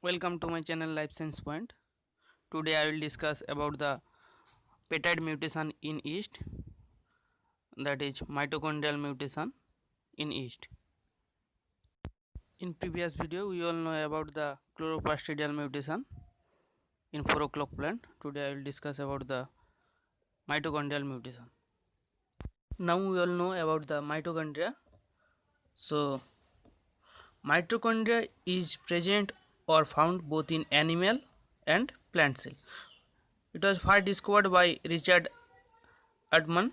Welcome to my channel Life Science Point. Today I will discuss about the peptide mutation in yeast, that is mitochondrial mutation in yeast. In previous video we all know about the chloroplastidial mutation in 4 o'clock plant. Today I will discuss about the mitochondrial mutation. Now we all know about the mitochondria. So mitochondria is present or found both in animal and plant cell. It was first discovered by Richard Altman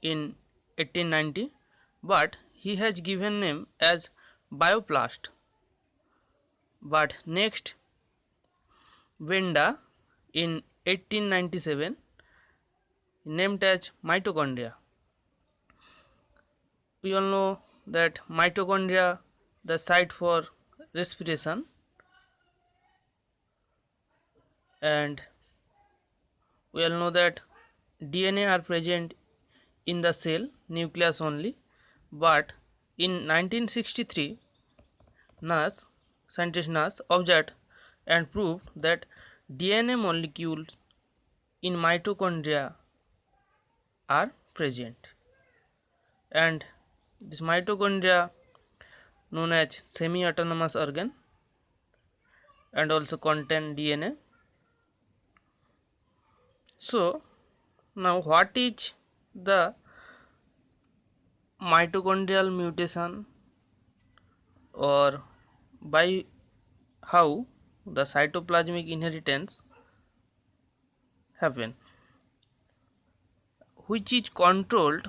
in 1890, but he has given name as bioplast. But next Venda in 1897 named as mitochondria. We all know that mitochondria the site for respiration, and we all know that DNA are present in the cell nucleus only, but in 1963 scientist Nash observed and proved that DNA molecules in mitochondria are present, and this mitochondria known as semi-autonomous organ and also contain DNA. So now what is the mitochondrial mutation, or by how the cytoplasmic inheritance happen, which is controlled,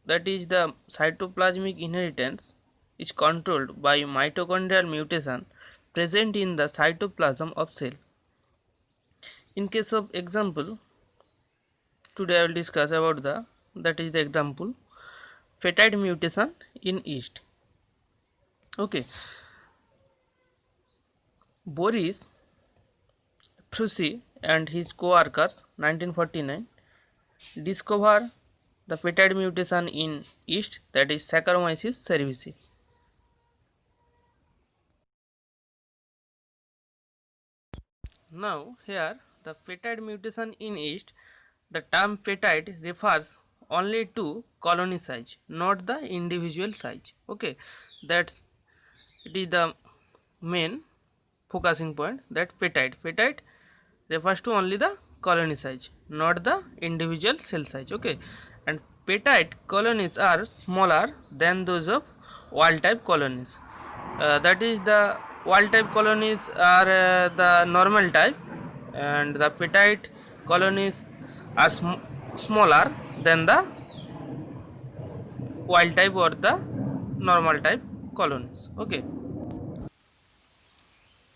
that is the cytoplasmic inheritance is controlled by mitochondrial mutation present in the cytoplasm of cell. In case of example, today I will discuss about that is the example peptide mutation in yeast. Okay, Boris Frusi and his co-workers 1949 discover the peptide mutation in yeast, that is Saccharomyces cerevisiae. Now here the peptide mutation in yeast, the term peptide refers only to colony size, not the individual size. Okay, that's it is the main focusing point, that peptide refers to only the colony size, not the individual cell size. Okay, and peptide colonies are smaller than those of wild type colonies. That is the wild type colonies are the normal type, and the peptide colonies are smaller than the wild type or the normal type colonies. Okay,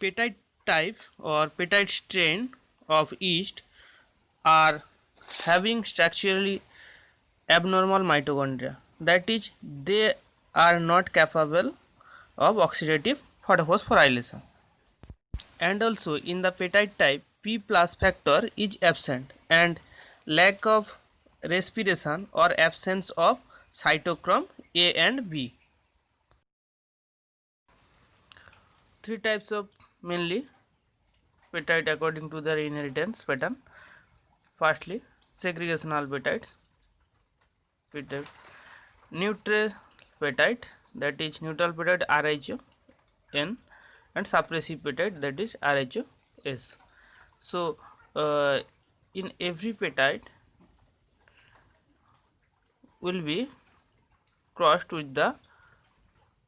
peptide type or peptide strain of yeast are having structurally abnormal mitochondria, that is they are not capable of oxidative phosphorylation, and also in the peptide type P plus factor is absent, and lack of respiration or absence of cytochrome A and B. Three types of mainly peptide according to their inheritance pattern. Firstly, segregational peptides, neutral peptide, that is neutral peptide RHO N, and suppressive peptide, that is RHO S. So in every peptide will be crossed with the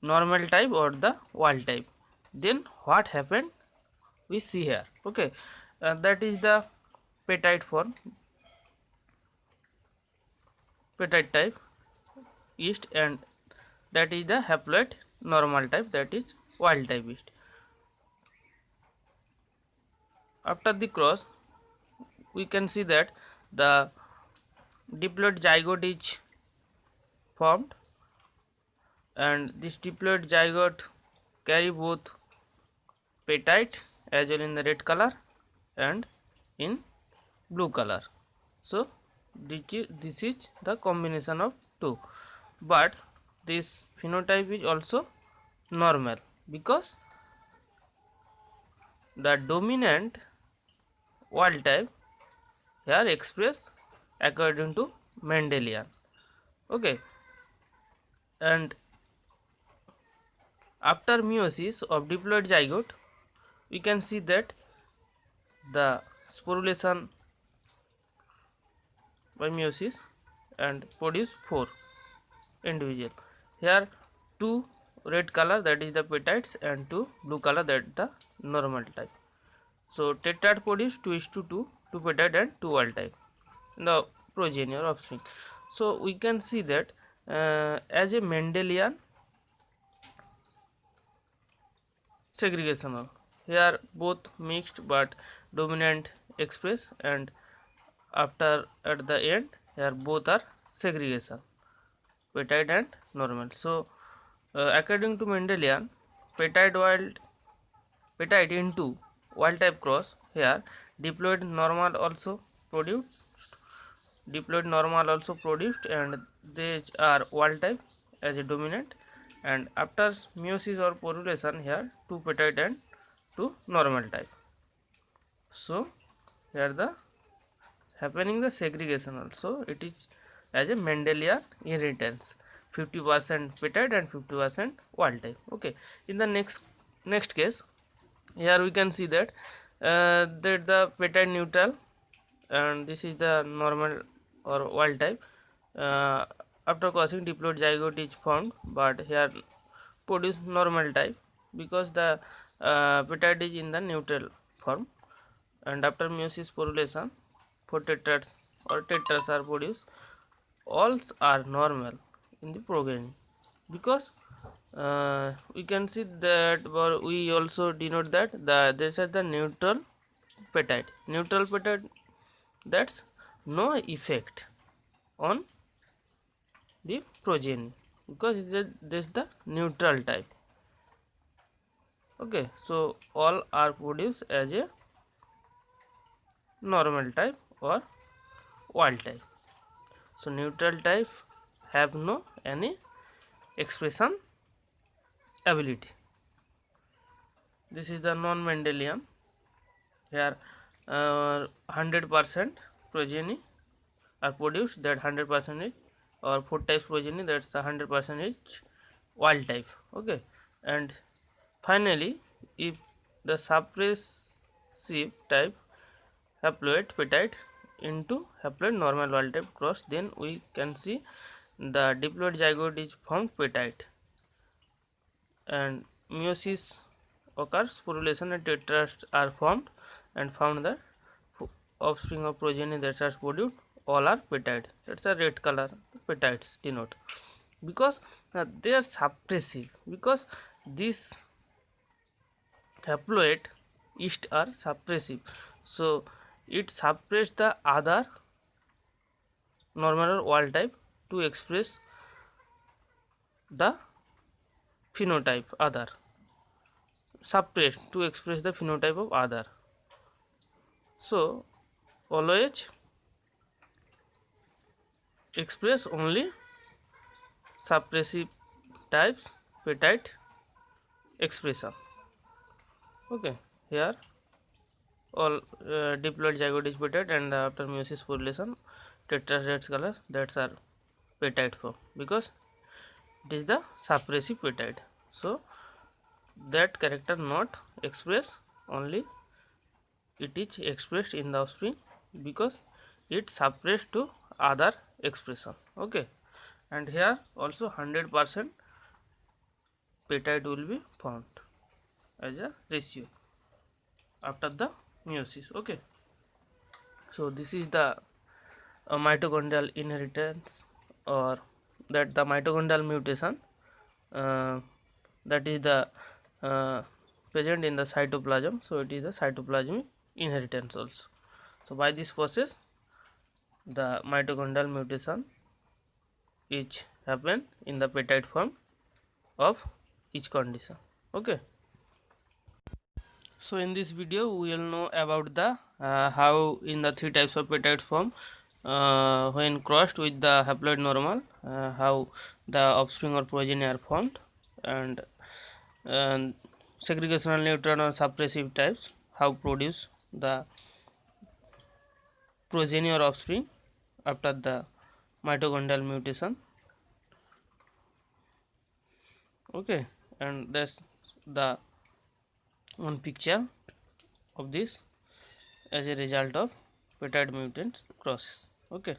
normal type or the wild type. Then what happened we see here. Okay, that is the peptide form, peptide type yeast, and that is the haploid normal type, that is wild type yeast. After the cross we can see that the diploid zygote is formed, and this diploid zygote carry both peptide as well in the red color and in blue color. So this is the combination of two, but this phenotype is also normal because the dominant wild type here expressed according to Mendelian. Okay, and after meiosis of diploid zygote, we can see that the sporulation by meiosis and produce 4 individual. Here 2 red color, that is the petites, and 2 blue color, that is the normal type. So tetrad produce 2:2, 2 petite and 2 wild type in the progeny or offspring. So we can see that as a Mendelian segregational, here both mixed but dominant express, and after at the end here both are segregation, petite and normal. So according to Mendelian, petite into wild type cross, here diploid normal also produced, and they are wild type as a dominant, and after meiosis or sporulation here 2 petite and 2 normal type. So here the happening the segregation also, it is as a Mendelian inheritance, 50% petite and 50% wild type. Okay, in the next case, here we can see that that the petite neutral and this is the normal or wild type. After crossing diploid zygote is formed, but here produce normal type because the petite is in the neutral form, and after meiosis sporulation 4 tetrads or tetras are produced. All are normal in the progeny because we can see that, or we also denote that these are the neutral petite, that's no effect on the progeny because this is the neutral type. Okay, so all are produced as a normal type or wild type. So neutral type have no any expression ability. This is the non-Mendelian. Here 100% progeny are produced, that 100% or 4 types progeny, that's the 100% wild type. Okay, and finally if the suppressive type haploid petite into haploid normal wild type cross, then we can see the diploid zygote is formed petite, and meiosis occurs, sporulation and tetras are formed, and found the offspring of progeny that are produced all are petite. That's a red color petites denote because they are suppressive, because this haploid yeast are suppressive, so it suppress the other normal or wild type to express the phenotype other, suppress to express the phenotype of other. So always express only suppressive types petite expression. Okay, here all diploid zygote is petite, and after meiosis sporulation tetras red colors, that's are petite form because it is the suppressive petite. So that character not express, only it is expressed in the offspring because it suppressed to other expression. Okay, and here also 100% petite will be found as a ratio after the meiosis. Okay, so this is the mitochondrial inheritance, or that the mitochondrial mutation that is the present in the cytoplasm, so it is the cytoplasmic inheritance also. So by this process the mitochondrial mutation is happen in the petite form of each condition. Okay, so in this video we will know about the how in the 3 types of petite form when crossed with the haploid normal how the offspring or progeny are formed, and segregational neutral or suppressive types, how produce the progeny or offspring after the mitochondrial mutation. Okay, and that's the one picture of this as a result of peptide mutants process. Okay.